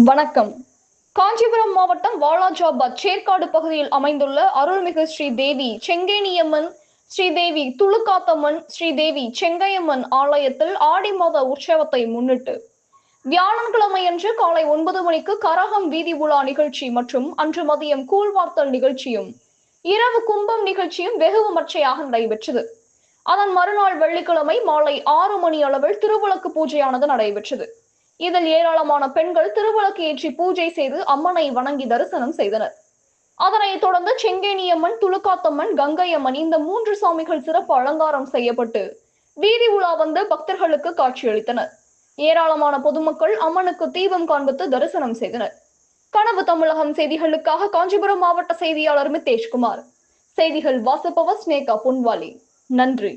வணக்கம். காஞ்சிபுரம் மாவட்டம் வாலாஜாபாத் சேற்காடு பகுதியில் அமைந்துள்ள அருள்மிகு ஸ்ரீதேவி செங்கேனியம்மன், ஸ்ரீதேவி துளுக்காத்தம்மன், ஸ்ரீதேவி செங்கையம்மன் ஆலயத்தில் ஆடி மாத உற்சவத்தை முன்னிட்டு வியாழக்கிழமையன்று காலை 9 மணிக்கு கரகம் வீதி உலா நிகழ்ச்சி மற்றும் அன்று மதியம் கூழ்வார்த்தல் நிகழ்ச்சியும் இரவு கும்பம் நிகழ்ச்சியும் வெகு விமர்சையாக நடைபெற்றது. அதன் மறுநாள் வெள்ளிக்கிழமை மாலை 6 மணி அளவில் திருவிளக்கு பூஜையானது நடைபெற்றது. இதில் ஏராளமான பெண்கள் திருவிளக்கு ஏற்றி பூஜை செய்து அம்மனை வணங்கி தரிசனம் செய்தனர். அதனைத் தொடர்ந்து செங்கேனியம்மன், துளுக்காத்தம்மன், கங்கையம்மன் இந்த 3 சாமிகள் சிறப்பு அலங்காரம் செய்யப்பட்டு வீதி உலா வந்து பக்தர்களுக்கு காட்சியளித்தனர். ஏராளமான பொதுமக்கள் அம்மனுக்கு தீபம் காண்பித்து தரிசனம் செய்தனர். கனவு தமிழகம் செய்திகளுக்காக காஞ்சிபுரம் மாவட்ட செய்தியாளர் மித்தேஷ்குமார். செய்திகள் வாசிப்பவர் ஸ்னேகா பொன்வாலி. நன்றி.